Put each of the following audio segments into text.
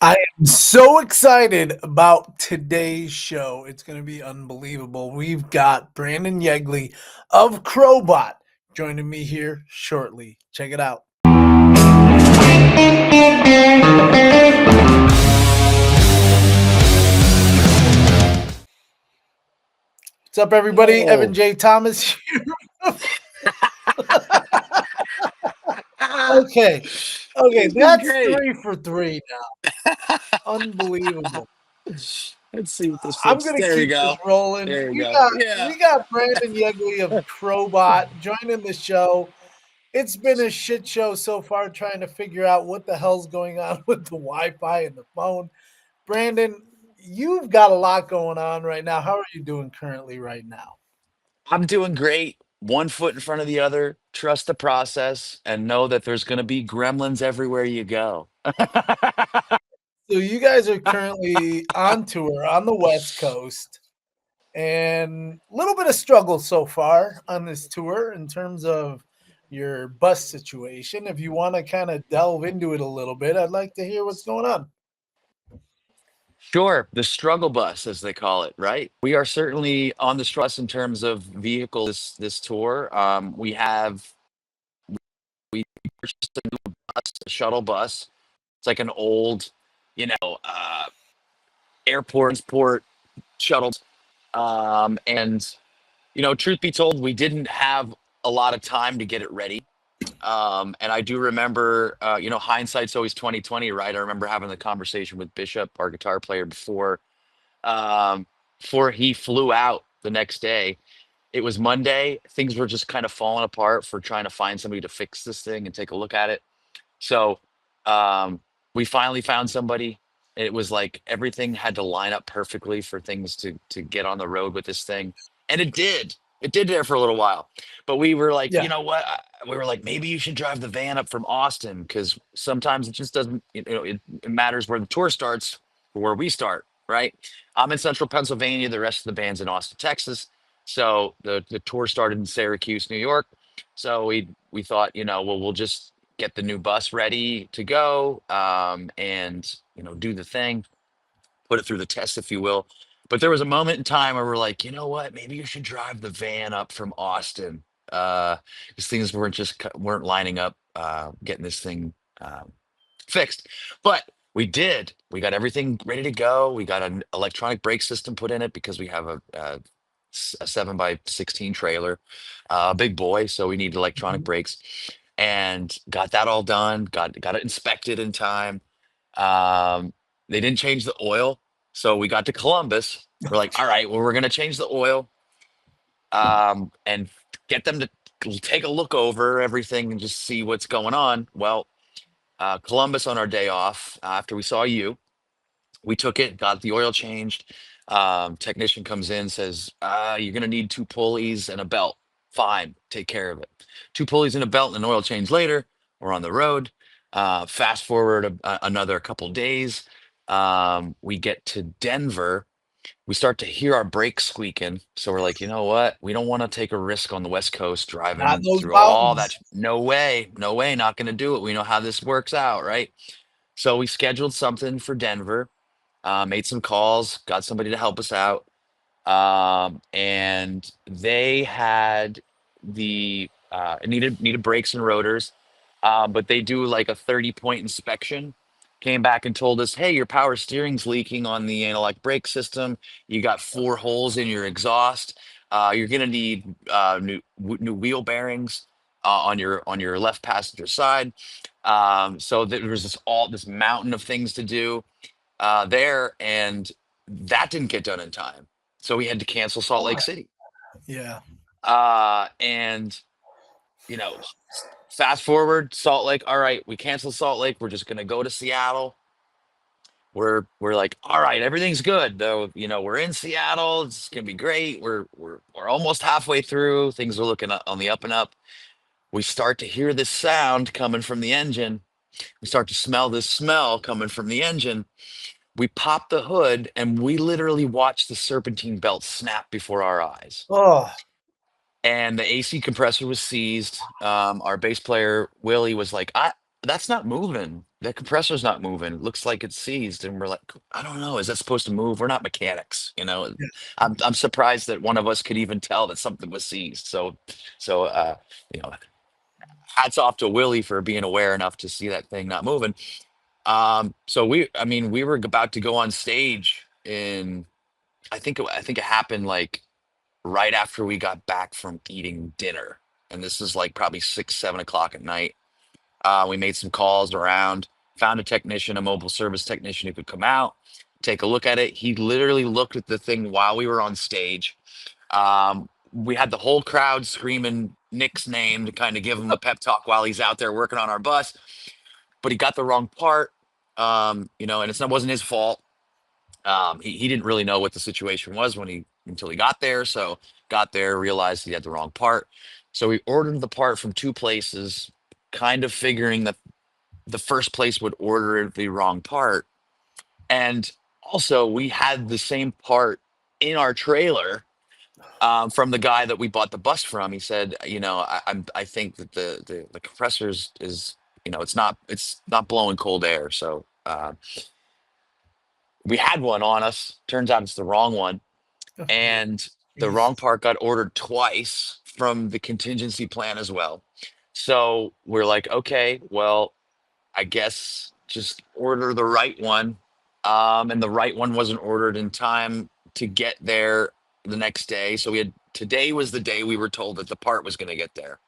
I am so excited about today's show. It's going to be unbelievable. We've got Brandon Yeagley of Crobot joining me here shortly. Check it out. What's up, everybody? Evan Oh, J. Thomas here. Okay. Okay, he's doing that's great. 3 for 3 now. Unbelievable. Let's see what this I'm fits. gonna There we keep this go. rolling. There we We go. got Yeah. we got Brandon Yeagley of Crobot joining the show. It's been a shit show so far trying to figure out what the hell's going on with the Wi-Fi and the phone. Brandon, you've got a lot going on right now. How are you doing currently right now? I'm doing great. One foot in front of the other. Trust the process and know that there's going to be gremlins everywhere you go. So you guys are currently on tour on the West Coast and a little bit of struggle so far on this tour in terms of your bus situation. If you want to kind of delve into it a little bit, I'd like to hear what's going on. Sure, the struggle bus, as they call it, right? We are certainly on the struggle bus in terms of vehicles this tour. We purchased a new bus, a shuttle bus. It's like an old, you know, uh, airport transport shuttle. And truth be told, we didn't have a lot of time to get it ready. And I do remember, hindsight's always 2020, right? I remember having the conversation with Bishop, our guitar player, um, before he flew out the next day. It was Monday. Things were just kind of falling apart for trying to find somebody to fix this thing and take a look at it. So um, we finally found somebody. It was like everything had to line up perfectly for things to get on the road with this thing, and it did. It did there for a little while, but we were like, you Yeah. know what? We were like, maybe you should drive the van up from Austin because sometimes it just doesn't. It matters where the tour starts or where we start, right? I'm in Central Pennsylvania. The rest of the band's in Austin, Texas. So the tour started in Syracuse, New York. So we thought, well, we'll just get the new bus ready to go, and do the thing, put it through the test, if you will. But there was a moment in time where we're like, you know what, maybe you should drive the van up from Austin, because things weren't lining up, getting this thing fixed. But we got everything ready to go. We got an electronic brake system put in it because we have a 7x16 trailer, big boy, so we need electronic Mhm. brakes, and got that all done. Got it inspected in time. Um, they didn't change the oil, so we got to Columbus. We're like, all right, well, we're gonna change the oil, and get them to take a look over everything and just see what's going on. Well, Columbus on our day off after we saw you, we took it, got the oil changed. Technician comes in, says, you're going to need two pulleys and a belt. Fine, take care of it. Two pulleys and a belt and an oil change later, we're on the road. Fast forward another couple days. We get to Denver. We start to hear our brakes squeaking. So we're like, you know what? We don't want to take a risk on the West Coast Not in driving those through all that. mountains. No way, no way, not going to do it. We know how this works out, right? So we scheduled something for Denver, made some calls, got somebody to help us out. And they had it needed brakes and rotors, but they do like a 30-point inspection. Came back and told us, hey, your power steering's leaking on the anti-lock brake system. You got four holes in your exhaust. You're gonna need new wheel bearings on your left passenger side. So there was this mountain of things to do there, and that didn't get done in time. So we had to cancel Salt Lake City. Yeah. And you know, fast forward Salt Lake. All right, we canceled Salt Lake. We're just gonna go to Seattle. We're like, all right, everything's good though. We're in Seattle. It's gonna be great. We're almost halfway through. Things are looking on the up and up. We start to hear this sound coming from the engine. We start to smell this smell coming from the engine. We pop the hood and we literally watch the serpentine belt snap before our eyes. Oh, And the AC compressor was seized. Our bass player Willie was like, that's not moving. The compressor's not moving. Looks like it's seized. And we're like, I don't know. Is that supposed to move? We're not mechanics, you know. Yeah. I'm surprised that one of us could even tell that something was seized. So you know, hats off to Willie for being aware enough to see that thing not moving. So I mean, we were about to go on stage in, I think it happened like right after we got back from eating dinner. And this is like probably 6, 7 o'clock at night. We made some calls around, found a technician, a mobile service technician who could come out, take a look at it. He literally looked at the thing while we were on stage. We had the whole crowd screaming Nick's name to kind of give him a pep talk while he's out there working on our bus, but he got the wrong part. You know, and it wasn't his fault. He didn't really know what the situation was until he got there. So got there, realized he had the wrong part. So we ordered the part from two places, kind of figuring that the first place would order the wrong part. And also, we had the same part in our trailer from the guy that we bought the bus from. He said, you know, I think that the compressor is, you know, it's not blowing cold air. So we had one on us. Turns out it's the wrong one, Oh, and the wrong Jesus. part got ordered twice from the contingency plan as well. So we're like, okay, well, I guess just order the right one. And the right one wasn't ordered in time to get there the next day. So today was the day we were told that the part was going to get there.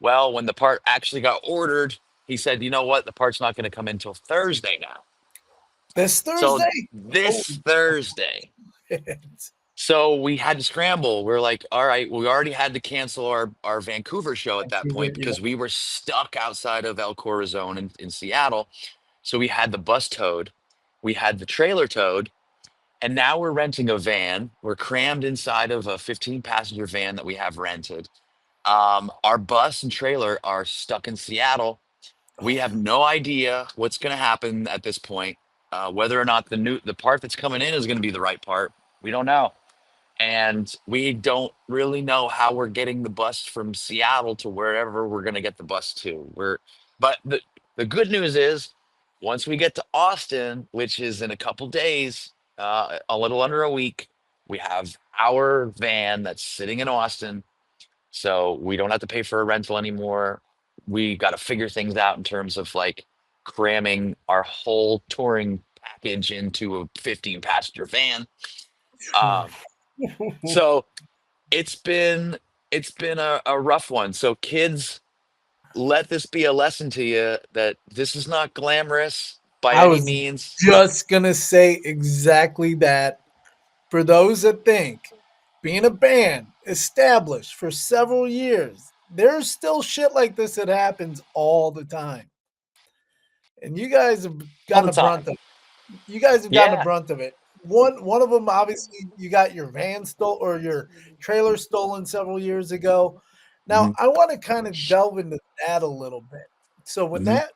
Well, when the part actually got ordered, he said, you know what? The part's not going to come in until Thursday now. This So Thursday? this Holy Thursday. shit. So we had to scramble. We're like, all right, we already had to cancel our Vancouver show at that Vancouver, point yeah. because we were stuck outside of El Corazon in Seattle. So we had the bus towed, we had the trailer towed, and now we're renting a van. We're crammed inside of a 15-passenger van that we have rented. Our bus and trailer are stuck in Seattle. We have no idea what's going to happen at this point. Whether or not the part that's coming in is going to be the right part, we don't know, and we don't really know how we're getting the bus from Seattle to wherever we're going to get the bus to. But the good news is, once we get to Austin, which is in a couple days, a little under a week, we have our van that's sitting in Austin, so we don't have to pay for a rental anymore. We got to figure things out in terms of like cramming our whole touring package into a 15-passenger van. Um, so it's been a rough one. So kids, let this be a lesson to you that this is not glamorous by I any was means. just gonna say exactly that. For those that think being a band established for several years, there's still shit like this that happens all the time. And you guys have All gotten the the brunt time. of you guys have gotten the Yeah. brunt of it. One of them, obviously, you got your van stole or your trailer stolen several years ago. Now, Hmm. I want to kind of delve into that a little bit. So when Hmm. that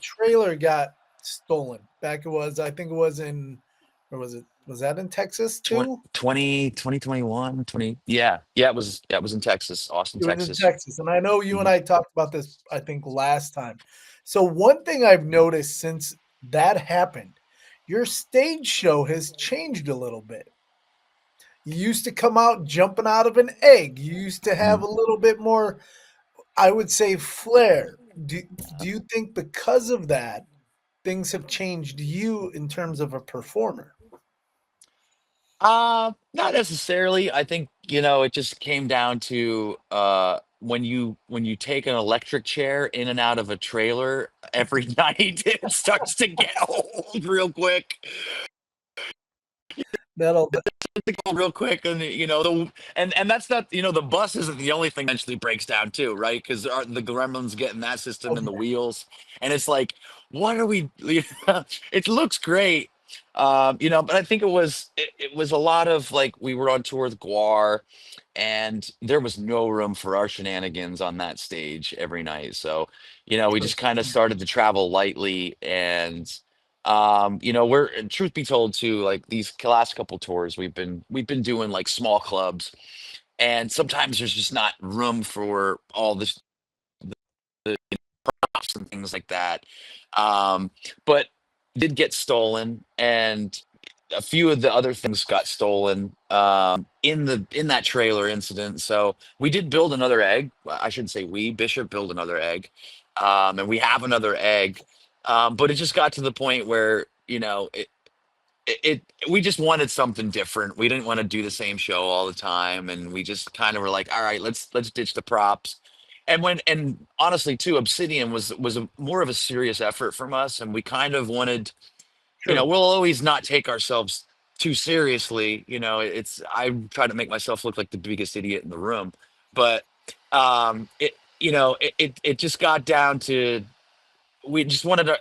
trailer got stolen back, I think it was in, or was that in Texas 20, too? 2021, 20. Yeah, it was in Texas, Austin, It was in Texas. Texas, and I know you and Hmm. I talked about this, I think, last time. So one thing I've noticed since that happened, your stage show has changed a little bit. You used to come out jumping out of an egg. You used to have Hmm. a little bit more, I would say, flair. Do you think because of that, things have changed you in terms of a performer? Not necessarily. I think, you know, it just came down to when you take an electric chair in and out of a trailer every night, it starts to get old real quick. That'll To go real quick, and you know and that's not, you know, the bus isn't the only thing that eventually breaks down too, right? Because the gremlins get in that system oh, and the yeah. wheels, and it's like, what are we? It looks great, you know, but I think it was a lot of like we were on tour with Guar, and there was no room for our shenanigans on that stage every night. So, you know, we just kind of started to travel lightly, and you know, we're and truth be told too, like these last couple tours we've been doing like small clubs, and sometimes there's just not room for all this pickups and things like that. Um, but did get stolen, and a few of the other things got stolen in that trailer incident. So we did build another egg. Well, I shouldn't say we. Bishop built another egg, and we have another egg. But it just got to the point where we just wanted something different. We didn't want to do the same show all the time, and we just kind of were like, all right, let's ditch the props. And honestly, too, Obsidian was more of a serious effort from us, and we kind of wanted, True. we'll always not take ourselves too seriously. It's I try to make myself look like the biggest idiot in the room, but it just got down to, we just wanted to,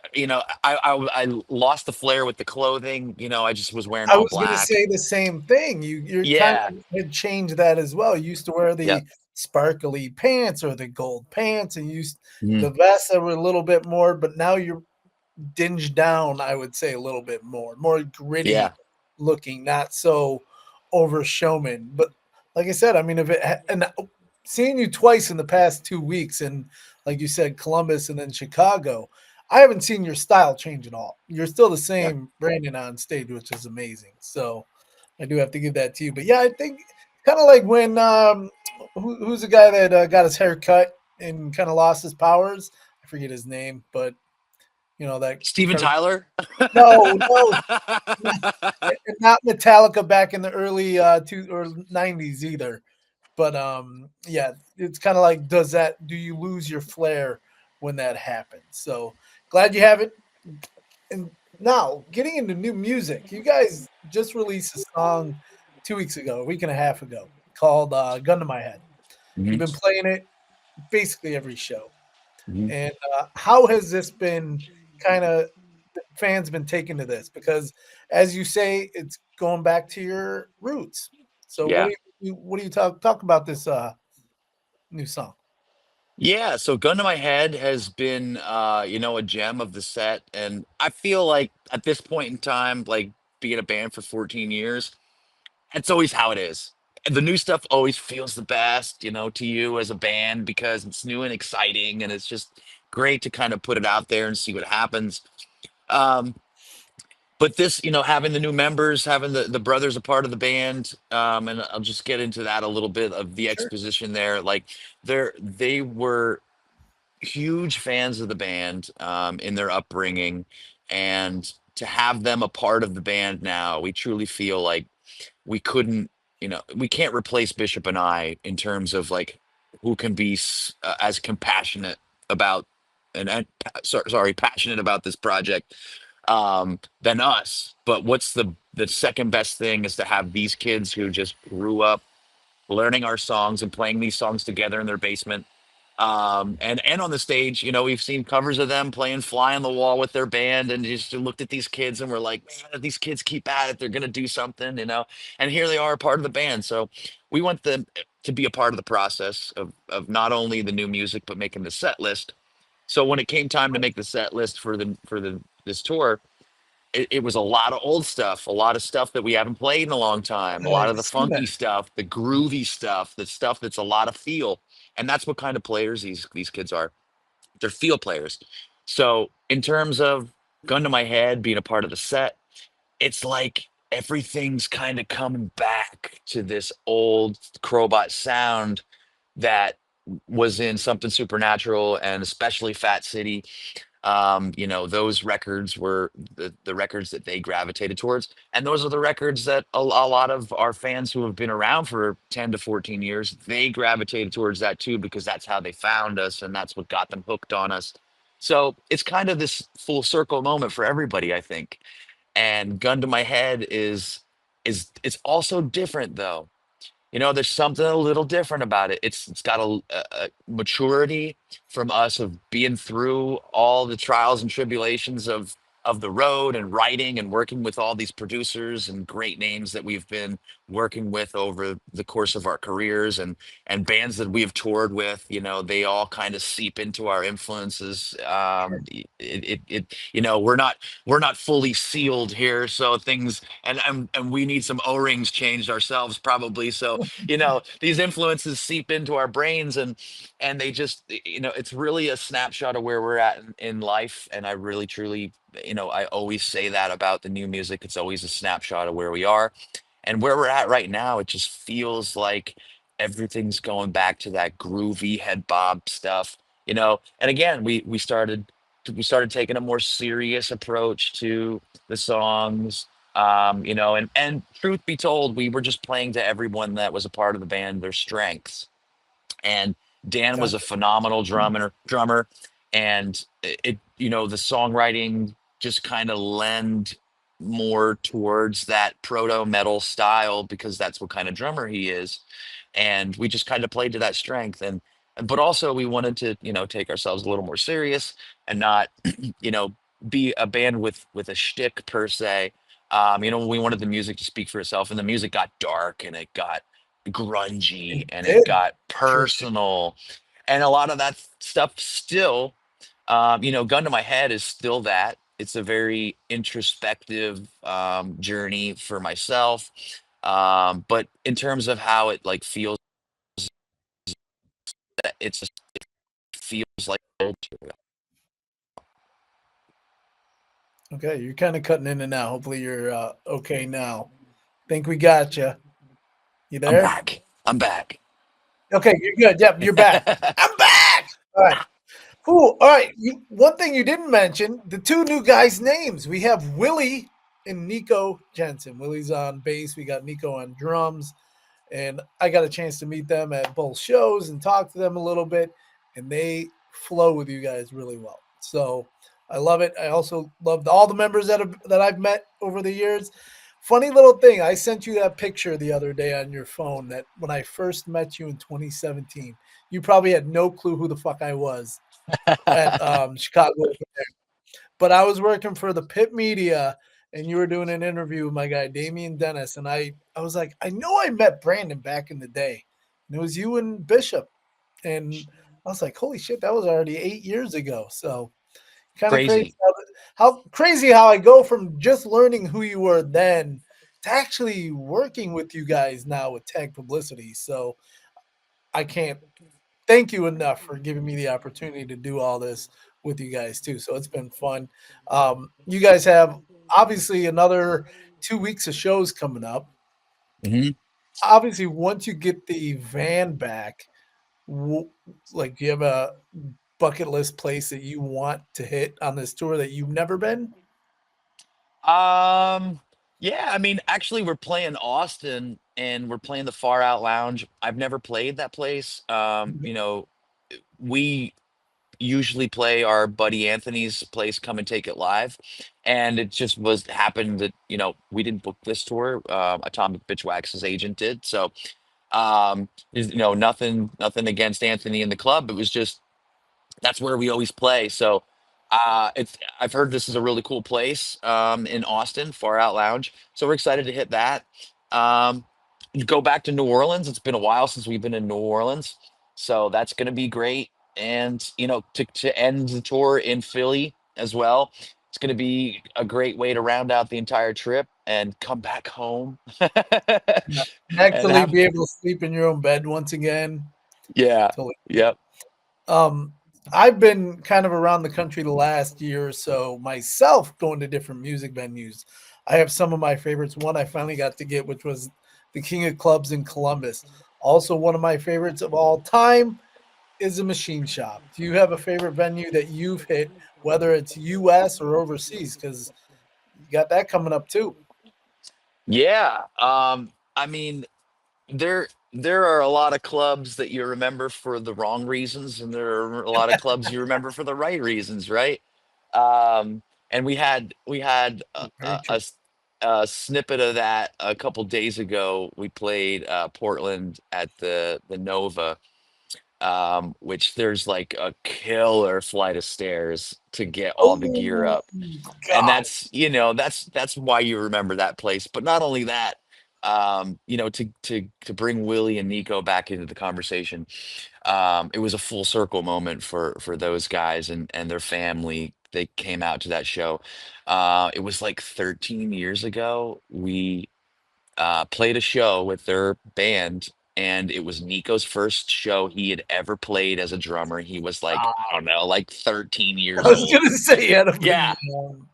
I lost the flair with the clothing. I just was wearing I all was gonna black. say the same thing. You're kind Yeah. of had changed that as well. You used to wear Yep. the sparkly pants or the gold pants, and Mhm. the vests that were a little bit more, but now you're dinged down, I would say a little bit more Yeah. gritty looking, not so over showman. But like I said, I mean, if it and seeing you twice in the past 2 weeks, and like you said, Columbus and then Chicago, I haven't seen your style change at all. You're still the Yeah. same Brandon on stage, which is amazing. So I do have to give that to you. But yeah, I think kind of like when who's the guy that got his hair cut and kind of lost his powers? I forget his name, but that Steven kind of Tyler. no, no, and not Metallica back in the early two or 90s either. But yeah, it's kind of like, do you lose your flair when that happens? So glad you have it. And now getting into new music, you guys just released a song 2 weeks ago, a week and a half ago, called "Gun to My Head." You've Mhm. been playing it basically every show. Mhm. And how has this been kind of fans been taking to this? Because as you say, it's going back to your roots. So Yeah. what do you talk about this new song? Yeah, so Gun to My Head has been a gem of the set. And I feel like at this point in time, like being a band for 14 years, that's always how it is. And the new stuff always feels the best, to you as a band, because it's new and exciting, and it's just great to kind of put it out there and see what happens. Um, but this, having the new members, having the brothers a part of the band, and I'll just get into that a little bit of the Sure. exposition there. Like they were huge fans of the band in their upbringing, and to have them a part of the band now, we truly feel like we couldn't, we can't replace Bishop and I in terms of like who can be as compassionate about sorry, passionate about this project than us. But what's the second best thing is to have these kids who just grew up learning our songs and playing these songs together in their basement. And on the stage, we've seen covers of them playing Fly on the Wall with their band, and just looked at these kids and we're like, man, if these kids keep at it, they're gonna do something, and here they are, a part of the band. So we want them to be a part of the process of not only the new music but making the set list. So when it came time to make the set list for the this tour, it was a lot of old stuff, a lot of stuff that we haven't played in a long time, a lot of I've the seen that. funky stuff, the groovy stuff, the stuff that's a lot of feel. And that's what kind of players these kids are. They're feel players. So in terms of Gun to My Head being a part of the set, it's like everything's kind of coming back to this old Crobot sound that was in Something Supernatural, and especially Fat City. Those records were the records that they gravitated towards, and those are the records that a lot of our fans who have been around for 10 to 14 years, they gravitated towards that too, because that's how they found us and that's what got them hooked on us. So it's kind of this full circle moment for everybody, I think. And Gun to My Head is it's also different though. There's something a little different about it. It's got a maturity from us of being through all the trials and tribulations of of the road and writing and working with all these producers and great names that we've been working with over the course of our careers, and bands that we've toured with, they all kind of seep into our influences. We're not fully sealed here, so things, and we need some O-rings changed ourselves probably. So, these influences seep into our brains, and they just, it's really a snapshot of where we're at in life. And I really truly, I always say that about the new music. It's always a snapshot of where we are and where we're at right now. It just feels like everything's going back to that groovy head bob stuff, and again, we started taking a more serious approach to the songs. And truth be told, we were just playing to everyone that was a part of the band their strengths. And Dan was a Gotcha. phenomenal drummer, and the songwriting just kind of lend more towards that proto metal style because that's what kind of drummer he is. And we just kind of played to that strength. But also we wanted to take ourselves a little more serious and not you know be a band with a shtick per se. We wanted the music to speak for itself, and the music got dark and it got grungy It and it did. got For personal, and a lot of that stuff still, gun to my head, is still that. It's a very introspective journey for myself, but in terms of how it like feels, it's just feels like old. Okay, you're kind of cutting in and out. Hopefully, you're okay now. Think we got you. You I'm there? back. I'm back. Okay, you're good. Yep, you're back. I'm back. All right. Cool. All right. One thing you didn't mention, the two new guys' names. We have Willie and Nico Jensen. Willie's on bass. We got Nico on drums. And I got a chance to meet them at both shows and talk to them a little bit. And they flow with you guys really well. So I love it. I also loved all the members that I've met over the years. Funny little thing, I sent you that picture the other day on your phone that when I first met you in 2017, you probably had no clue who the fuck I was at Chicago. But I was working for the Pit Media, and you were doing an interview with my guy Damian Dennis, and I was like, I know I met Brandon back in the day, and it was you and Bishop, and I was like, holy shit, that was already 8 years ago. So kind of crazy Crazy. how crazy how I go from just learning who you were then to actually working with you guys now with Tag Publicity. So I can't thank you enough for giving me the opportunity to do all this with you guys too. So it's been fun. You guys have obviously another 2 weeks of shows coming up. Mhm. Obviously, once you get the van back, w- like, do you have a bucket list place that you want to hit on this tour that you've never been? Um, yeah, I mean, actually, we're playing Austin and we're playing the Far Out Lounge. I've never played that place. We usually play our buddy Anthony's place, Come and Take It Live, and it just was happened that we didn't book this tour. Atomic Bitchwax's agent did. So, nothing against Anthony and the club. It was just that's where we always play. So it's I've heard this is a really cool place in Austin, Far Out Lounge. So we're excited to hit that. Um, go back to New Orleans. It's been a while since we've been in New Orleans, so that's going to be great. And to end the tour in Philly as well. It's going to be a great way to round out the entire trip and come back home Yeah. And and actually have be able to sleep in your own bed once again. yeah, Totally. yep. Um, I've been kind of around the country the last year or so myself, going to different music venues. I have some of my favorites. One I finally got to get, which was the King of Clubs in Columbus. Also, one of my favorites of all time is a machine shop. Do you have a favorite venue that you've hit, whether it's US or overseas? Because you got that coming up too. Yeah. I mean, there are a lot of clubs that you remember for the wrong reasons, and there are a lot of clubs you remember for the right reasons, right? And we had Very true. a snippet of that a couple days ago. We played Portland at the Nova, which there's like a killer flight of stairs to get all the gear Oh up. And God. that's why you remember that place. But not only that, to bring Willie and Nico back into the conversation, it was a full circle moment for those guys and their family. They came out to that show. It was like 13 years ago. We played a show with their band, and it was Nico's first show he had ever played as a drummer. He was like, Ah, I don't know, like 13 I years was old. gonna say you had to Yeah, been young.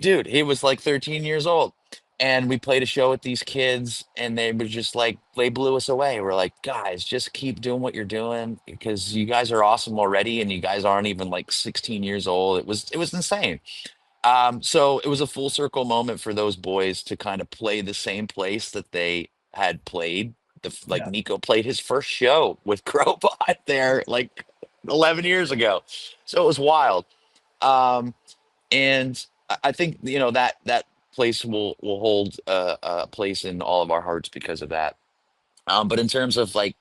dude, he was like 13 years old. And we played a show with these kids, and they were just like, they blew us away. We're like, guys, just keep doing what you're doing because you guys are awesome already, and you guys aren't even like 16 years old. It was insane. So it was a full circle moment for those boys to kind of play the same place that they had played. Like Yeah, Nico played his first show with Crobot there like 11 years ago. So it was wild. Um, and I think that place will hold a place in all of our hearts because of that. But in terms of like,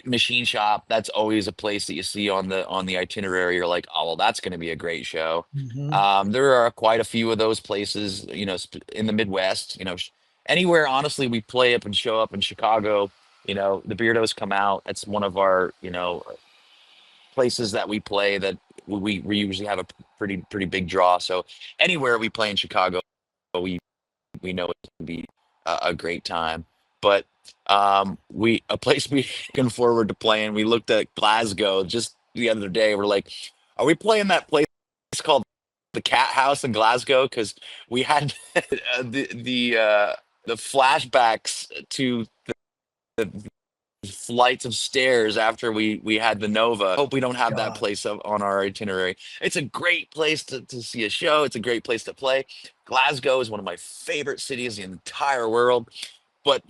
machine shop, that's always a place that you see on the itinerary. You're like, oh well, that's going to be a great show. hmm There are quite a few of those places, in the Midwest. Anywhere honestly, we play up and show up in Chicago. The Beardos come out. That's one of our places that we play that we usually have a pretty big draw. So anywhere we play in Chicago, we know it can be a great time. But we a place we looking forward to playing. We looked at Glasgow just the other day. We're like, are we playing that place called the Cat House in Glasgow? Because we had the flashbacks to flights of stairs after we had the Nova. Hope we don't have that God. place on our itinerary. It's a great place to see a show. It's a great place to play. Glasgow is one of my favorite cities in the entire world, but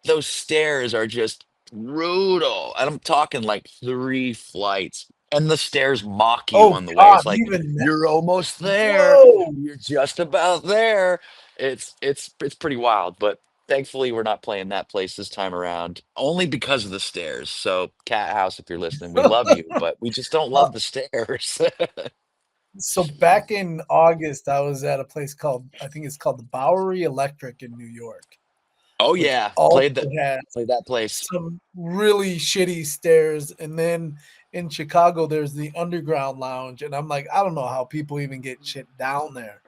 those stairs are just brutal. And I'm talking like 3 flights. And the stairs mock you Oh on the way. God. It's like Even that. you're almost there. Whoa. You're just about there. It's pretty wild, but thankfully we're not playing that place this time around. Only because of the stairs. So Cat House, if you're listening, we love you, but we just don't Uh, love the stairs. so back in August, I was at a place called I think it's called the Bowery Electric in New York, Oh which yeah, also played that has played that place. some really shitty stairs. And then in Chicago, there's the Underground Lounge, and I'm like, I don't know how people even get shit down there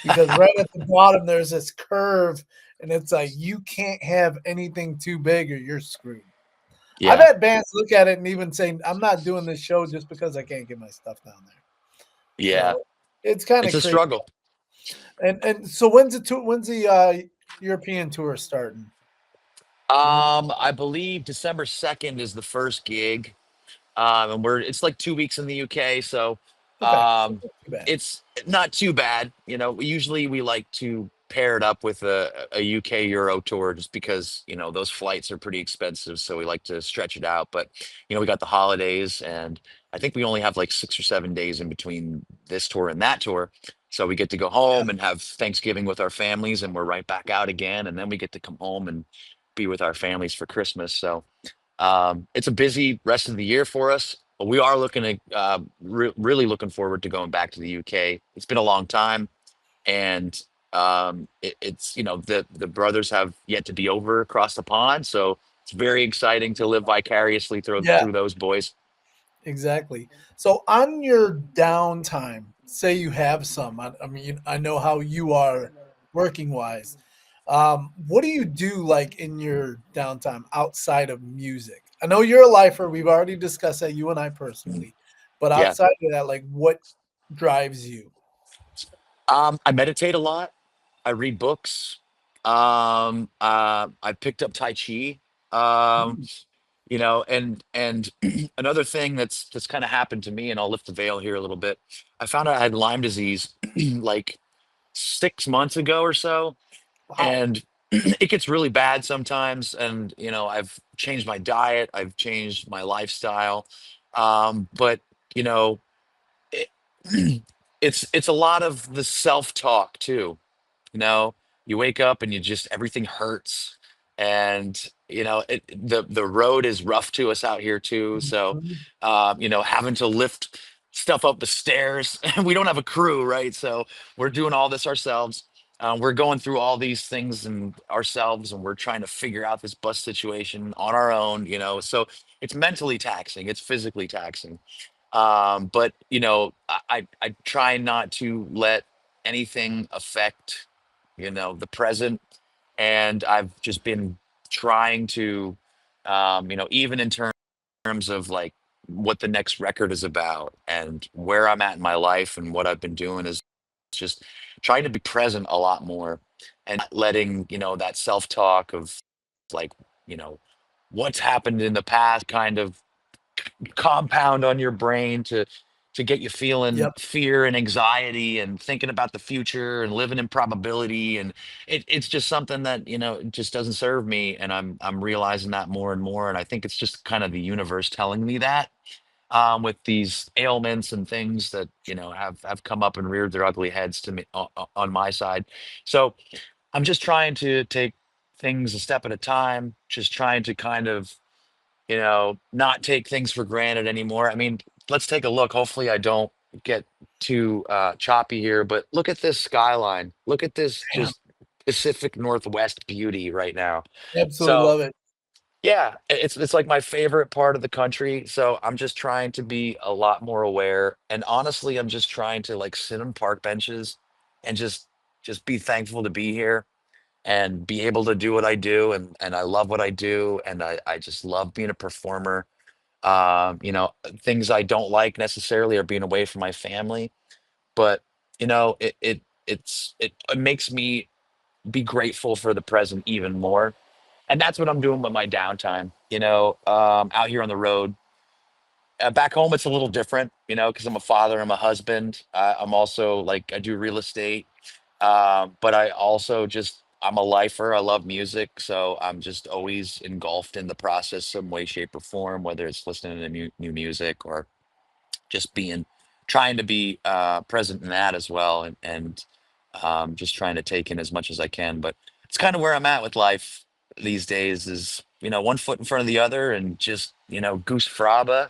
because right at the bottom there's this curve, and it's like you can't have anything too big or you're screwed. I've Yeah, had bands look at it and even say, I'm not doing this show just because I can't get my stuff down there. yeah. So it's kind It's of a crazy. struggle. And so when's the European tour starting? When, I believe December 2nd is the first gig. And it's like 2 weeks in the UK, so okay, so um, not too bad. it's not too bad. Usually we like to pair it up with a UK Euro tour just because those flights are pretty expensive, so we like to stretch it out. But we got the holidays, and I think we only have like 6 or 7 days in between this tour and that tour. So we get to go Yeah, home and have Thanksgiving with our families, and we're right back out again, and then we get to come home and be with our families for Christmas. So it's a busy rest of the year for us, but we are looking at really looking forward to going back to the UK. It's been a long time, and it's the brothers have yet to be over across the pond, so it's very exciting to live vicariously through yeah, through those boys. exactly. So on your downtime, say you have some. I mean, I know how you are working wise. What do you do like in your downtime outside of music? I know you're a lifer. We've already discussed that, you and I Mhm. personally, but Yeah, outside of that, like what drives you? I meditate a lot. I read books. I picked up Tai Chi. Um, Mm, and another thing that's kind of happened to me, and I'll lift the veil here a little bit. I found out I had Lyme disease like 6 months ago or so, wow. and it gets really bad sometimes. And I've changed my diet, I've changed my lifestyle, but you know, it, it's a lot of the self-talk too. You know, you wake up and you just everything hurts, and the road is rough to us out here too. So, Mhm. having to lift stuff up the stairs, and we don't have a crew, right? So we're doing all this ourselves. We're going through all these things and ourselves, and we're trying to figure out this bus situation on our own. So it's mentally taxing, it's physically taxing. But I try not to let anything affect the present, and I've just been trying to even in terms of like what the next record is about and where I'm at in my life and what I've been doing is just trying to be present a lot more and not letting that self-talk of like you know what's happened in the past kind of compound on your brain to get you feeling Yep. fear and anxiety and thinking about the future and living in probability, and it's just something that it just doesn't serve me, and I'm realizing that more and more, and I think it's just kind of the universe telling me that, with these ailments and things that have come up and reared their ugly heads to me on my side. So I'm just trying to take things a step at a time, just trying to kind of not take things for granted anymore. I mean, let's take a look. Hopefully, I don't get too choppy here, but look at this skyline. Look at this Yeah. just Pacific Northwest beauty right now. Absolutely So, love it. yeah, it's like my favorite part of the country. So I'm just trying to be a lot more aware. And honestly, I'm just trying to like sit on park benches and just be thankful to be here and be able to do what I do, and I love what I do, and I just love being a performer. Things I don't like necessarily are being away from my family, but it makes me be grateful for the present even more. And that's what I'm doing with my downtime, out here on the road. Back home, it's a little different, because I'm a father, I'm a husband. I'm also like, I do real estate. But I also I'm a lifer. I love music. So I'm just always engulfed in the process, some way, shape, or form, whether it's listening to new music or just trying to be present in that as well. And just trying to take in as much as I can. But it's kind of where I'm at with life these days is, one foot in front of the other and just, goose fraba,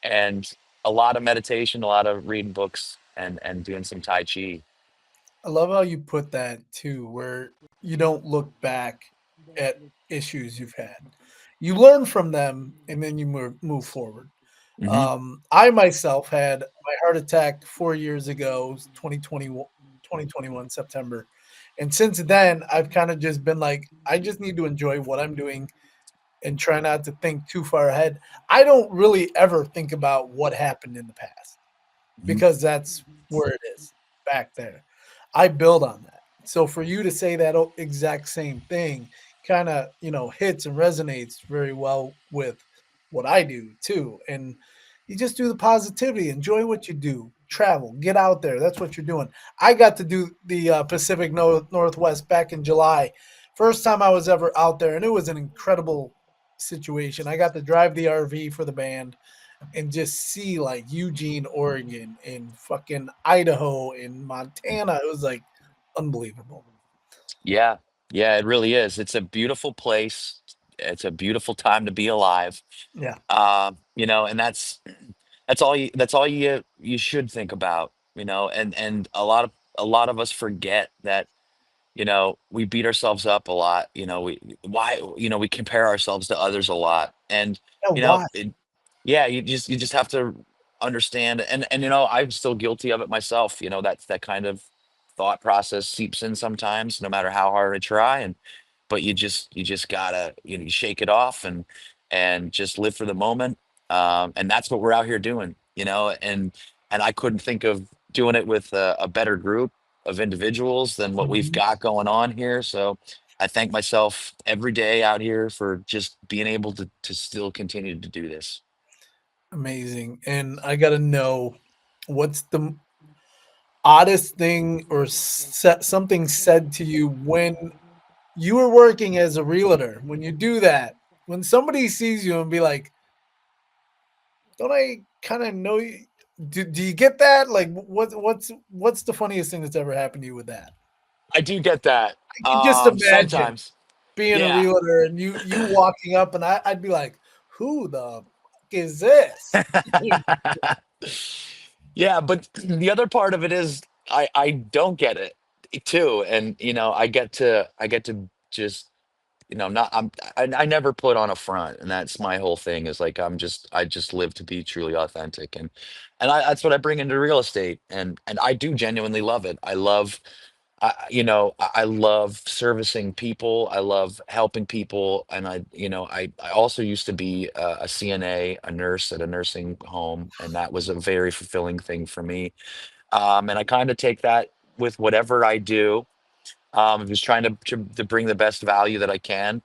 and a lot of meditation, a lot of reading books and doing some Tai Chi. I love how you put that too, where you don't look back at issues you've had. You learn from them and then you move forward. Hmm. I myself had my heart attack 4 years ago, 2021 September. And since then, I've kind of just been like, I just need to enjoy what I'm doing and try not to think too far ahead. I don't really ever think about what happened in the past Hmm. because that's where it is back there. I build on that. So for you to say that exact same thing kind of, hits and resonates very well with what I do too. And you just do the positivity, enjoy what you do, travel, get out there. That's what you're doing. I got to do the Pacific Northwest back in July. First time I was ever out there, and it was an incredible situation. I got to drive the RV for the band and just see like Eugene, Oregon, and fucking Idaho and Montana. It was like unbelievable. Yeah, yeah, it really is. It's a beautiful place. It's a beautiful time to be alive. Yeah. And that's all you should think about. And a lot of us forget that we beat ourselves up a lot. We compare ourselves to others a lot, and Yeah. you know Why? it, yeah, you just have to understand, and I'm still guilty of it myself. That kind of thought process seeps in sometimes, no matter how hard I try. And but you just gotta you shake it off and just live for the moment. And that's what we're out here doing. And I couldn't think of doing it with a better group of individuals than what we've Mhm. got going on here. So I thank myself every day out here for just being able to still continue to do this. Amazing. And I got to know what's the oddest thing or something said to you when you were working as a realtor. When you do that, when somebody sees you and be like, don't I kind of know you? Do you get that? Like, what's the funniest thing that's ever happened to you with that? I do get that I can just imagine. sometimes. being a Yeah. realtor and you walking up and I'd be like, who the fuck is this? Yeah, but the other part of it is I don't get it too, and I get to just not I never put on a front, and that's my whole thing is like I just live to be truly authentic, that's what I bring into real estate, and I do genuinely love it. I love I love servicing people. I love helping people, and I also used to be a CNA, a nurse at a nursing home, and that was a very fulfilling thing for me. And I kind of take that with whatever I do. I'm just trying to bring the best value that I can,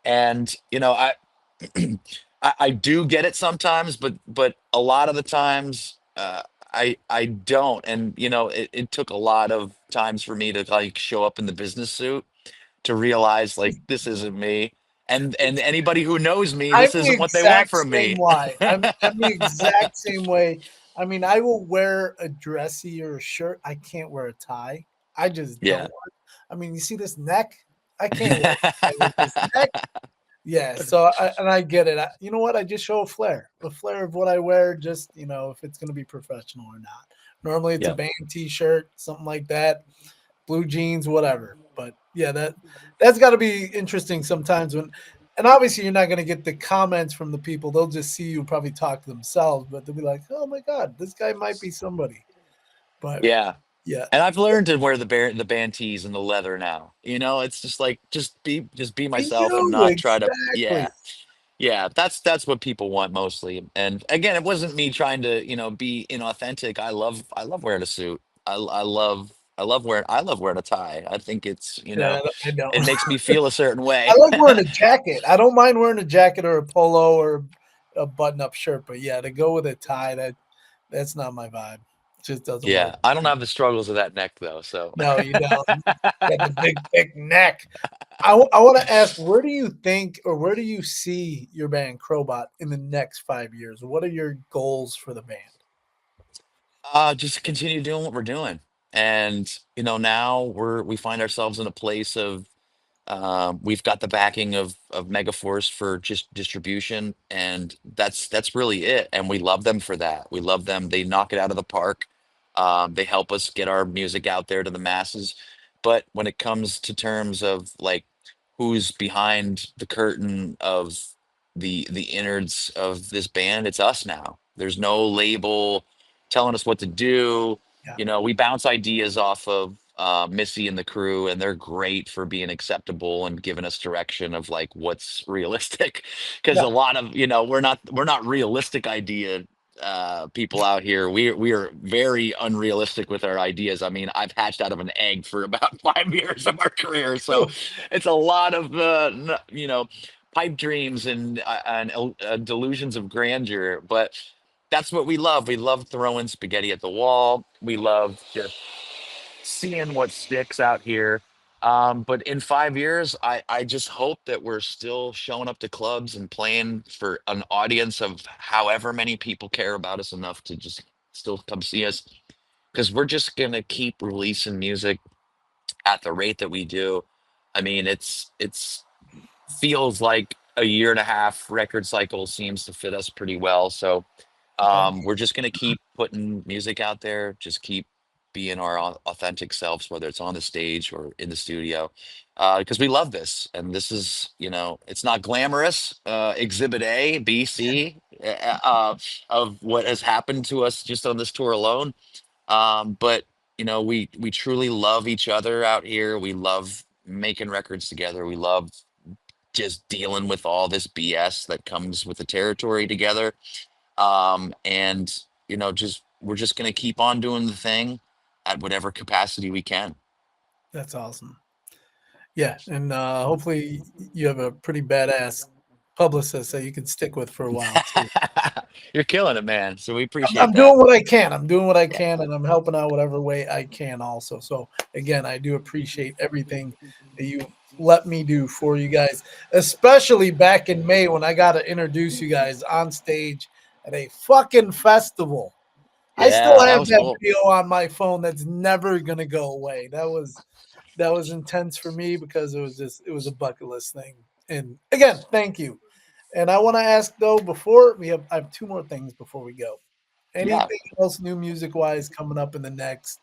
and I do get it sometimes, but a lot of the times I don't, and it took a lot of times for me to like show up in the business suit to realize like this isn't me, and anybody who knows me, I'm this the isn't what they want exact from same me. way. I'm the exact same way. I mean, I will wear a dressy or a shirt. I can't wear a tie. I just Yeah. don't. I mean, you see this neck? I can't wear a tie with this neck. Yeah, so I get it. You know what? I just show a flair of what I wear. Just if it's going to be professional or not. Normally, it's a Yeah. band T-shirt, something like that, blue jeans, whatever. But yeah, that's got to be interesting sometimes when, and obviously you're not going to get the comments from the people. They'll just see you probably talk to themselves, but they'll be like, "Oh my God, this guy might be somebody." But Yeah. yeah, And I've learned to wear the band tees and the leather now. It's just like just be be myself and you not try to. exactly. Yeah. Yeah, that's what people want mostly. And again, it wasn't me trying to, be inauthentic. I love wearing a suit. I love wearing a tie. I think it's, Yeah, I don't. it makes me feel a certain I way. like wearing a jacket. I don't mind wearing a jacket or a polo or a button-up shirt, but yeah, to go with a tie, that's not my vibe. Just doesn't work. Yeah, I don't have the struggles of that neck though, so. No, you don't. You got the big, thick neck. I want to ask, where do you think, or where do you see your band Crobot in the next 5 years? What are your goals for the band? Just continue doing what we're doing. And, now we find ourselves in a place of we've got the backing of Megaforce for just distribution, and that's really it. And we love them for that. We love them. They knock it out of the park. They help us get our music out there to the masses. But when it comes to terms of like who's behind the curtain of the innards of this band, it's us now. There's no label telling us what to do. Yeah, We bounce ideas off of Missy and the crew, and they're great for being acceptable and giving us direction of like what's realistic. Because yeah, a lot of we're not realistic idea people out here. We are very unrealistic with our ideas. I mean, I've hatched out of an egg for about 5 years of our career, so it's a lot of pipe dreams and delusions of grandeur, but that's what we love. We love throwing spaghetti at the wall. We love just seeing what sticks out here. But in 5 years, I just hope that we're still showing up to clubs and playing for an audience of however many people care about us enough to just still come see us. Because we're just gonna keep releasing music at the rate that we do. I mean, it's feels like a year and a half record cycle seems to fit us pretty well. So okay, we're just going to keep putting music out there, just keep being our authentic selves, whether it's on the stage or in the studio, because we love this. And this is, it's not glamorous. Exhibit A, B, C of what has happened to us just on this tour alone. But, we truly love each other out here. We love making records together. We love just dealing with all this BS that comes with the territory together. And just we're just gonna keep on doing the thing at whatever capacity we can. that's awesome. Yeah, and hopefully you have a pretty badass publicist that you can stick with for a while too. You're killing it, man. So we I'm appreciate doing that. what I can. I'm doing what I Yeah. can, and I'm helping out whatever way I can also. So again, I do appreciate everything that you let me do for you guys, especially back in May when I got to introduce you guys on stage at a fucking festival. I still Yeah, that have was that cool. video on my phone that's never gonna go away. That was intense for me because it was a bucket list thing. And again, thank you. And I want to ask though, before I have two more things before we go. Yeah. Anything else new music wise coming up in the next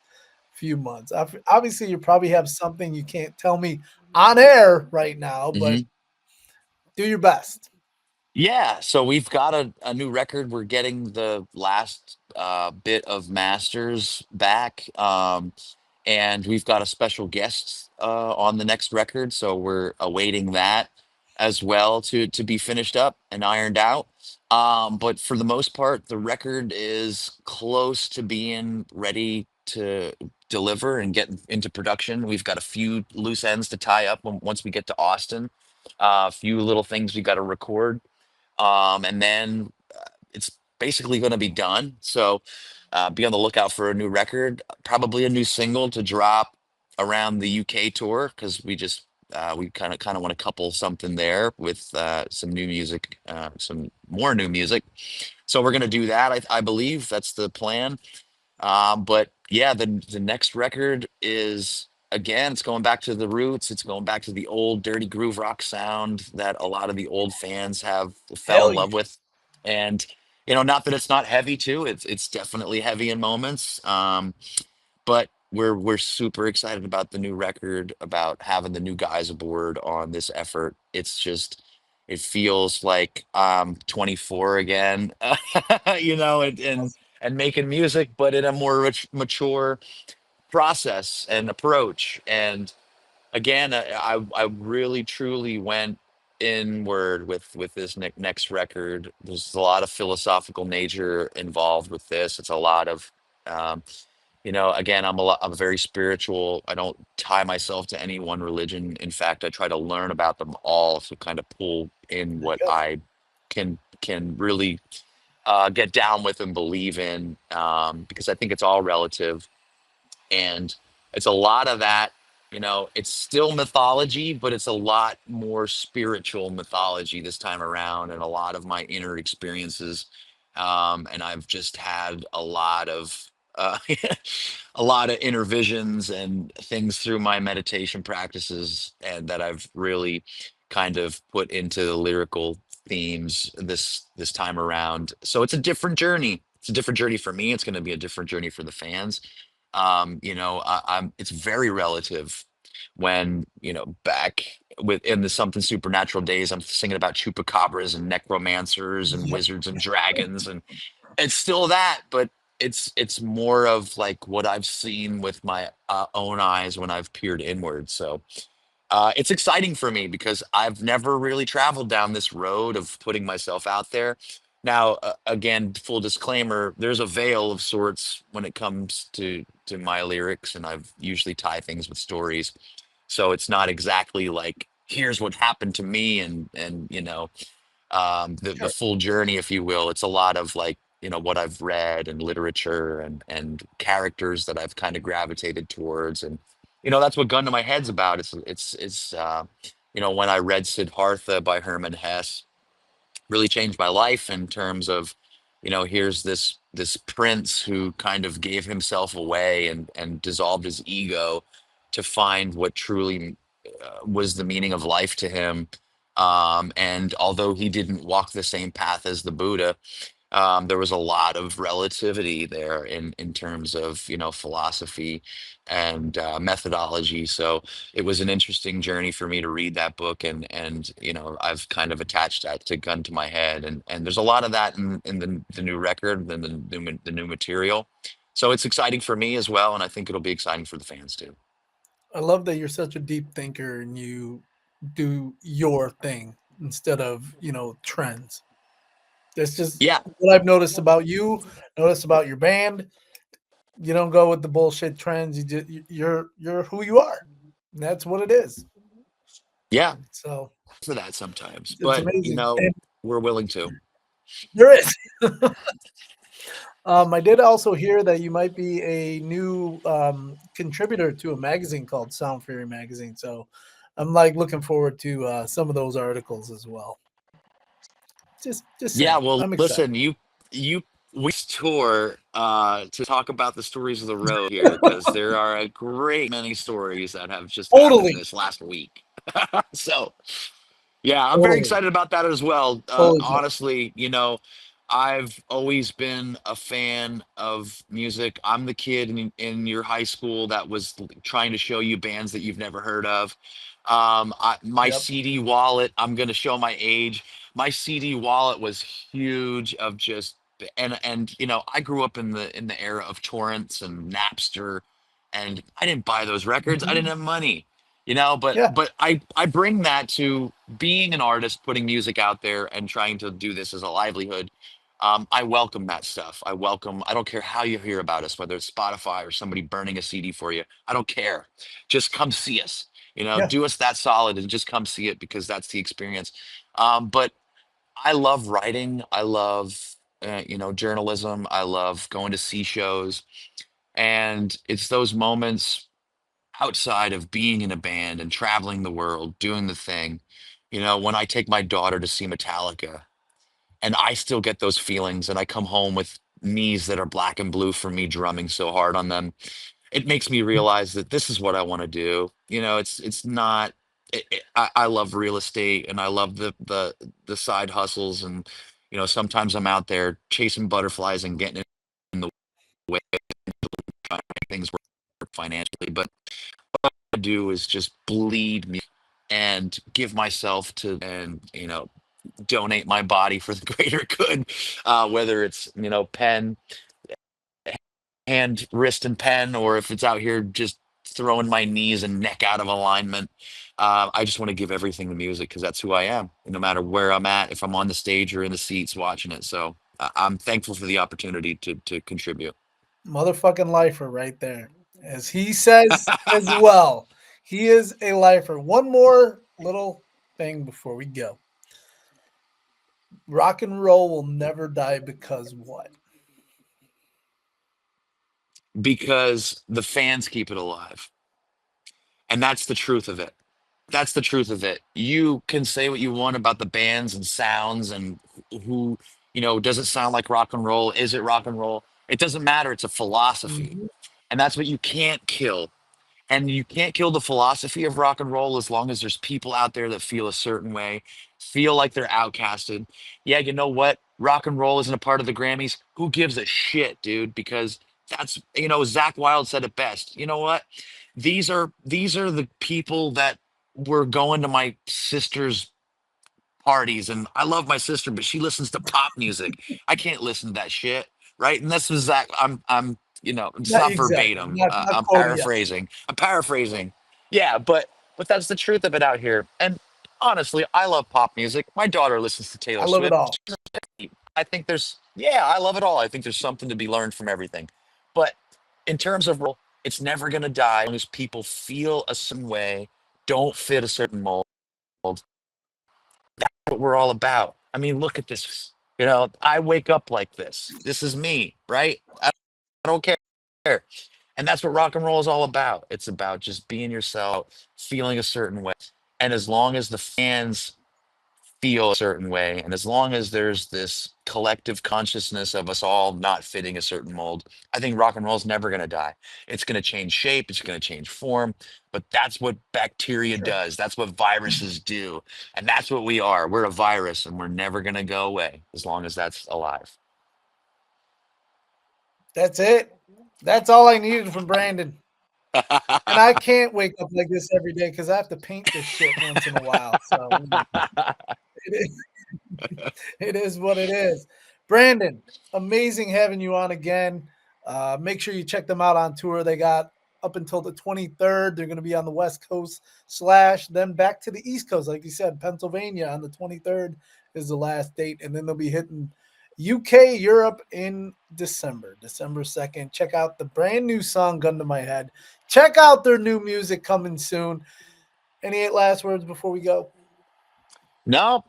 few months? Obviously, you probably have something you can't tell me on air right now, but Mhm. do your best. Yeah, so we've got a new record. We're getting the last bit of masters back, and we've got a special guest on the next record. So we're awaiting that as well to be finished up and ironed out. But for the most part, the record is close to being ready to deliver and get into production. We've got a few loose ends to tie up once we get to Austin. A few little things we got to record, and then it's basically going to be done. So be on the lookout for a new record, probably a new single to drop around the UK tour because we kind of want to couple something there with some new music, some more new music. So we're going to do that. I believe that's the plan. But yeah, the next record is again, it's going back to the roots. It's going back to the old dirty groove rock sound that a lot of the old fans have fell Hell in yeah. love with. And not that it's not heavy too. It's definitely heavy in moments. But we're super excited about the new record, about having the new guys aboard on this effort. It feels like 24 again, and making music, but in a more mature process and approach. And again, I really truly went inward with this next record. There's a lot of philosophical nature involved with this. It's a lot of um, again, I'm very spiritual. I don't tie myself to any one religion. In fact, I try to learn about them all to kind of pull in There you what go. I can really get down with and believe in, because I think it's all relative. And it's a lot of that. It's still mythology, but it's a lot more spiritual mythology this time around, and a lot of my inner experiences. And I've just had a lot of a lot of inner visions and things through my meditation practices, and that I've really kind of put into the lyrical themes this time around. So it's a different journey. It's a different journey for me. It's going to be a different journey for the fans. It's very relative when, back within the something supernatural days, I'm singing about chupacabras and necromancers and Yep. wizards and dragons, and it's still that, but it's more of like what I've seen with my own eyes when I've peered inward. So it's exciting for me because I've never really traveled down this road of putting myself out there. Now, again, full disclaimer: there's a veil of sorts when it comes to my lyrics, and I've usually tie things with stories. So it's not exactly like here's what happened to me, and the Sure. full journey, if you will. It's a lot of like what I've read and literature and characters that I've kind of gravitated towards, and that's what Gun to My Head's about. It's when I read Siddhartha by Herman Hesse, really changed my life in terms of, here's this prince who kind of gave himself away and dissolved his ego to find what truly was the meaning of life to him. And although he didn't walk the same path as the Buddha, there was a lot of relativity there in terms of philosophy and methodology. So it was an interesting journey for me to read that book, and I've kind of attached that to Gun to My Head, and there's a lot of that in the new record and the new material. So it's exciting for me as well, and I think it'll be exciting for the fans too. I love that you're such a deep thinker and you do your thing instead of, trends. That's just Yeah, what I've noticed about you, noticed about your band. You don't go with the bullshit trends. You're who you are. And that's what it is. yeah, So for that sometimes, it's but amazing. And we're willing to. there is. I did also hear that you might be a new contributor to a magazine called Sound Fairy Magazine. So I'm like looking forward to some of those articles as well. Just Yeah, saying, well, I'm excited. listen, you we tour to talk about the stories of the road here because there are a great many stories that have just happened Totally, this last week. So yeah, I'm very totally, excited about that as well. totally. Honestly, I've always been a fan of music. I'm the kid in your high school that was trying to show you bands that you've never heard of. My Yep. CD wallet, I'm going to show my age. My CD wallet was huge of just and I grew up in the era of torrents and Napster, and I didn't buy those records. I didn't Mhm. have money, but Yeah, I bring that to being an artist, putting music out there and trying to do this as a livelihood. I welcome that stuff. I don't care how you hear about us, whether it's Spotify or somebody burning a CD for you. I don't care. Just come see us. yeah. Do us that solid and just come see it because that's the experience. But I love writing. I love, journalism. I love going to see shows. And it's those moments outside of being in a band and traveling the world, doing the thing, when I take my daughter to see Metallica and I still get those feelings and I come home with knees that are black and blue from me drumming so hard on them, it makes me realize that this is what I want to do. It's not. I love real estate and I love the side hustles and sometimes I'm out there chasing butterflies and getting in the way, trying to make things work financially, but I do is just bleed me and give myself to and donate my body for the greater good, whether it's pen, hand, wrist, and pen, or if it's out here just throwing my knees and neck out of alignment. I just want to give everything to music because that's who I am, no matter where I'm at, if I'm on the stage or in the seats watching it. So I'm thankful for the opportunity to contribute. Motherfucking lifer right there. As he says as well. He is a lifer. One more little thing before we go. Rock and roll will never die because what? Because the fans keep it alive. And that's the truth of it. That's the truth of it. You can say what you want about the bands and sounds and who, does it sound like rock and roll? Is it rock and roll? It doesn't matter. It's a philosophy. Mhm. And that's what you can't kill. And you can't kill the philosophy of rock and roll as long as there's people out there that feel a certain way, feel like they're outcasted. Yeah, you know what? Rock and roll isn't a part of the Grammys. Who gives a shit, dude? Because Zach Wild said it best. You know what? These are the people that were going to my sister's parties, and I love my sister, but she listens to pop music. I can't listen to that shit, right? And this was Zach. It's Not not exactly. verbatim. Not I'm quoting. Yes. paraphrasing. I'm paraphrasing. Yeah, but that's the truth of it out here. And honestly, I love pop music. My daughter listens to I Taylor love it Swift. all. I think yeah, I love it all. I think there's something to be learned from everything. But in terms of role, it's never going to die as long as people feel a certain way, don't fit a certain mold. What we're all about. I mean, look at this. I wake up like this. This is me, right? I don't care. And that's what rock and roll is all about. It's about just being yourself, feeling a certain way. And as long as the fans feel a certain way, and as long as there's this collective consciousness of us all not fitting a certain mold, I think rock and roll is never going to die. It's going to change shape, it's going to change form, but that's what bacteria Sure. does. That's what viruses do. And that's what we are. We're a virus, and we're never going to go away as long as that's alive. That's it. That's all I needed from Brandon. And I can't wake up like this every day because I have to paint this shit once in a while. So it is, it is what it is. Brandon, amazing having you on again. Make sure you check them out on tour. They got up until the 23rd. They're going to be on the West Coast slash then back to the East Coast. Like you said, Pennsylvania on the 23rd is the last date. And then they'll be hitting UK, Europe in December, December 2nd. Check out the brand new song, Gun to My Head. Check out their new music coming soon. Any last words before we go? No,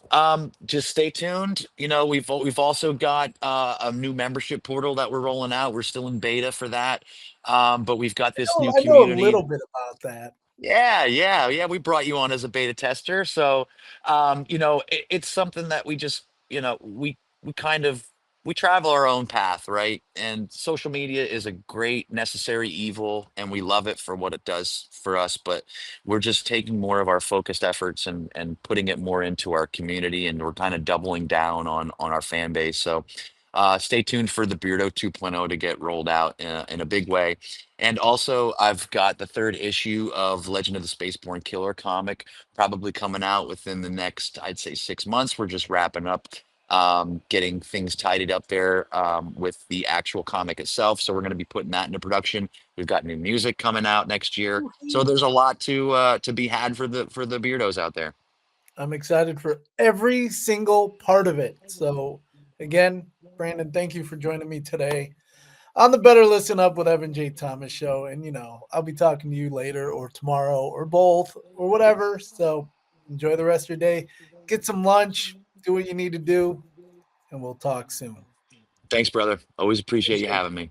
just stay tuned. We've also got a new membership portal that we're rolling out. We're still in beta for that, but we've got this new I know a community. little bit about that. Yeah, yeah, yeah. We brought you on as a beta tester, so it's something that we just we kind of we travel our own path, right? And social media is a great necessary evil, and we love it for what it does for us. But we're just taking more of our focused efforts and putting it more into our community, and we're kind of doubling down on our fan base. So stay tuned for the Beardo 2.0 to get rolled out in a big way. And also, I've got the third issue of Legend of the Spaceborne Killer comic probably coming out within the next, I'd say, 6 months. We're just wrapping up getting things tidied up there with the actual comic itself. So we're going to be putting that into production. We've got new music coming out next year. So there's a lot to be had for the beardos out there. I'm excited for every single part of it. So, again, Brandon, thank you for joining me today on the Better Listen Up with Evan J. Thomas show. And, I'll be talking to you later or tomorrow or both or whatever. So, enjoy the rest of your day. Get some lunch, do what you need to do, and we'll talk soon. Thanks, brother. Always appreciate you Appreciate having you. me.